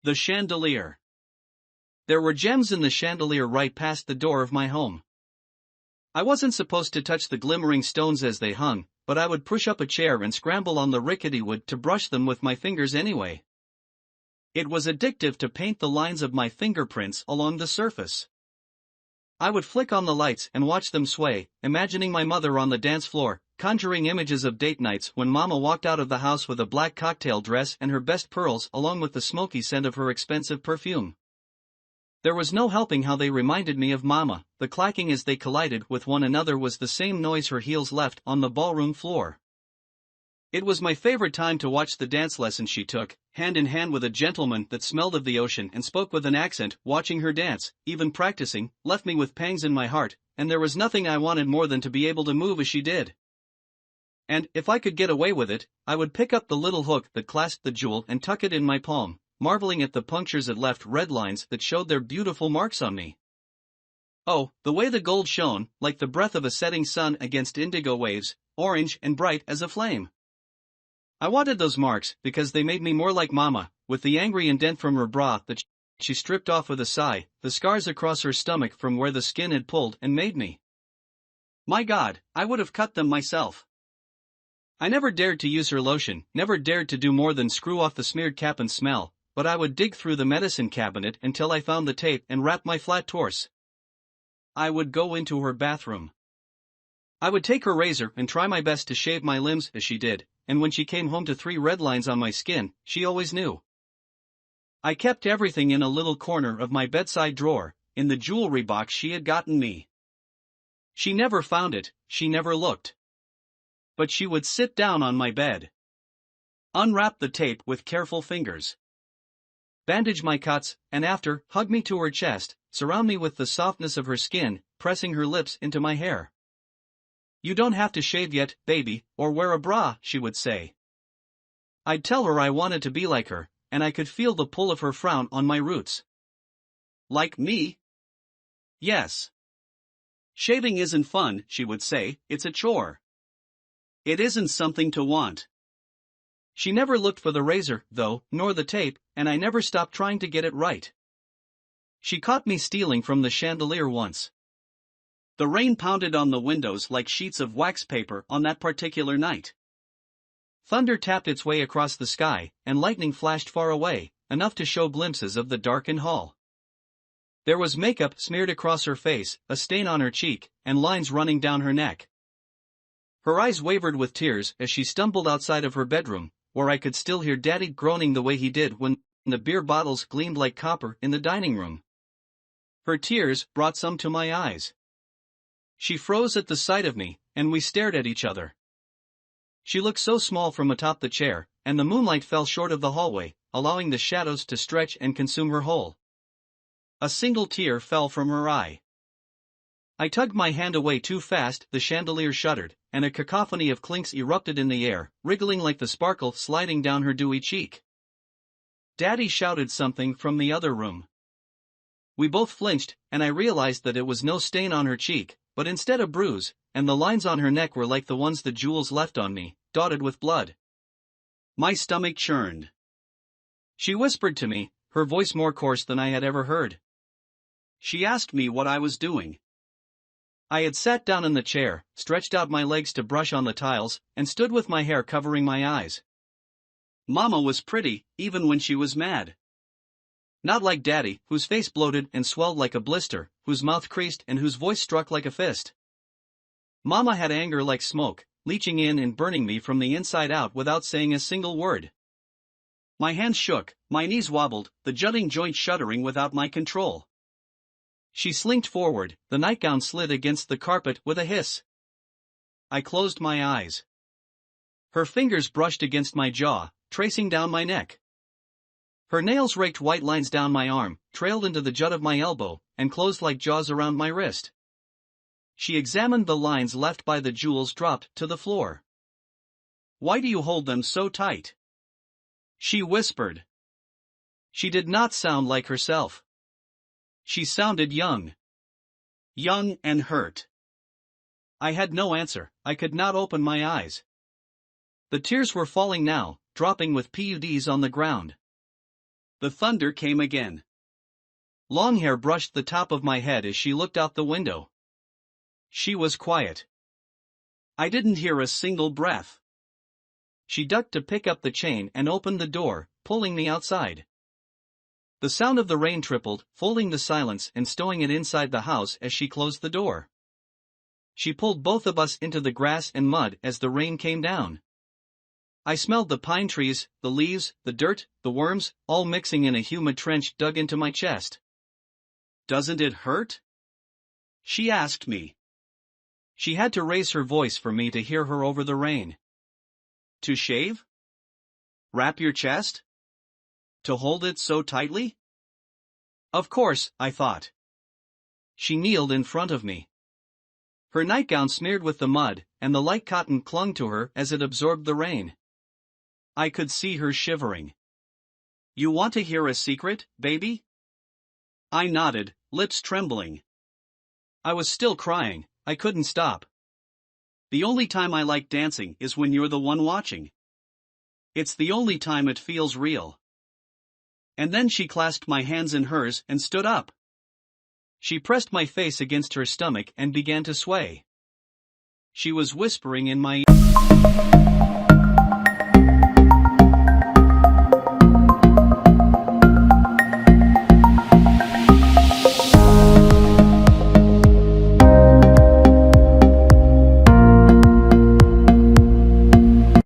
The chandelier. There were gems in the chandelier right past the door of my home. I wasn't supposed to touch the glimmering stones as they hung, but I would push up a chair and scramble on the rickety wood to brush them with my fingers anyway. It was addictive to paint the lines of my fingerprints along the surface. I would flick on the lights and watch them sway, imagining my mother on the dance floor, conjuring images of date nights when Mama walked out of the house with a black cocktail dress and her best pearls along with the smoky scent of her expensive perfume. There was no helping how they reminded me of Mama. The clacking as they collided with one another was the same noise her heels left on the ballroom floor. It was my favorite time to watch the dance lessons she took, hand in hand with a gentleman that smelled of the ocean and spoke with an accent. Watching her dance, even practicing, left me with pangs in my heart, and there was nothing I wanted more than to be able to move as she did. And, if I could get away with it, I would pick up the little hook that clasped the jewel and tuck it in my palm, marveling at the punctures it left, red lines that showed their beautiful marks on me. Oh, the way the gold shone, like the breath of a setting sun against indigo waves, orange and bright as a flame. I wanted those marks because they made me more like Mama, with the angry indent from her bra that she stripped off with a sigh, the scars across her stomach from where the skin had pulled and made me. My God, I would have cut them myself. I never dared to use her lotion, never dared to do more than screw off the smeared cap and smell, but I would dig through the medicine cabinet until I found the tape and wrap my flat torso. I would go into her bathroom. I would take her razor and try my best to shave my limbs as she did, and when she came home to 3 red lines on my skin, she always knew. I kept everything in a little corner of my bedside drawer, in the jewelry box she had gotten me. She never found it, she never looked. But she would sit down on my bed, unwrap the tape with careful fingers, bandage my cuts, and after, hug me to her chest, surround me with the softness of her skin, pressing her lips into my hair. You don't have to shave yet, baby, or wear a bra, she would say. I'd tell her I wanted to be like her, and I could feel the pull of her frown on my roots. Like me? Yes. Shaving isn't fun, she would say, it's a chore. It isn't something to want. She never looked for the razor, though, nor the tape, and I never stopped trying to get it right. She caught me stealing from the chandelier once. The rain pounded on the windows like sheets of wax paper on that particular night. Thunder tapped its way across the sky, and lightning flashed far away, enough to show glimpses of the darkened hall. There was makeup smeared across her face, a stain on her cheek, and lines running down her neck. Her eyes wavered with tears as she stumbled outside of her bedroom, where I could still hear Daddy groaning the way he did when the beer bottles gleamed like copper in the dining room. Her tears brought some to my eyes. She froze at the sight of me, and we stared at each other. She looked so small from atop the chair, and the moonlight fell short of the hallway, allowing the shadows to stretch and consume her whole. A single tear fell from her eye. I tugged my hand away too fast, the chandelier shuddered, and a cacophony of clinks erupted in the air, wriggling like the sparkle sliding down her dewy cheek. Daddy shouted something from the other room. We both flinched, and I realized that it was no stain on her cheek, but instead a bruise, and the lines on her neck were like the ones the jewels left on me, dotted with blood. My stomach churned. She whispered to me, her voice more coarse than I had ever heard. She asked me what I was doing. I had sat down in the chair, stretched out my legs to brush on the tiles, and stood with my hair covering my eyes. Mama was pretty, even when she was mad. Not like Daddy, whose face bloated and swelled like a blister, whose mouth creased and whose voice struck like a fist. Mama had anger like smoke, leaching in and burning me from the inside out without saying a single word. My hands shook, my knees wobbled, the jutting joint shuddering without my control. She slinked forward, the nightgown slid against the carpet with a hiss. I closed my eyes. Her fingers brushed against my jaw, tracing down my neck. Her nails raked white lines down my arm, trailed into the jut of my elbow, and closed like jaws around my wrist. She examined the lines left by the jewels dropped to the floor. Why do you hold them so tight? She whispered. She did not sound like herself. She sounded young. Young and hurt. I had no answer, I could not open my eyes. The tears were falling now, dropping with PUDs on the ground. The thunder came again. Longhair brushed the top of my head as she looked out the window. She was quiet. I didn't hear a single breath. She ducked to pick up the chain and opened the door, pulling me outside. The sound of the rain tripled, folding the silence and stowing it inside the house as she closed the door. She pulled both of us into the grass and mud as the rain came down. I smelled the pine trees, the leaves, the dirt, the worms, all mixing in a humid trench dug into my chest. "Doesn't it hurt?" she asked me. She had to raise her voice for me to hear her over the rain. "To shave? Wrap your chest? To hold it so tightly?" Of course, I thought. She kneeled in front of me. Her nightgown smeared with the mud, and the light cotton clung to her as it absorbed the rain. I could see her shivering. "You want to hear a secret, baby?" I nodded, lips trembling. I was still crying, I couldn't stop. "The only time I like dancing is when you're the one watching. It's the only time it feels real." And then she clasped my hands in hers and stood up. She pressed my face against her stomach and began to sway. She was whispering in my ear.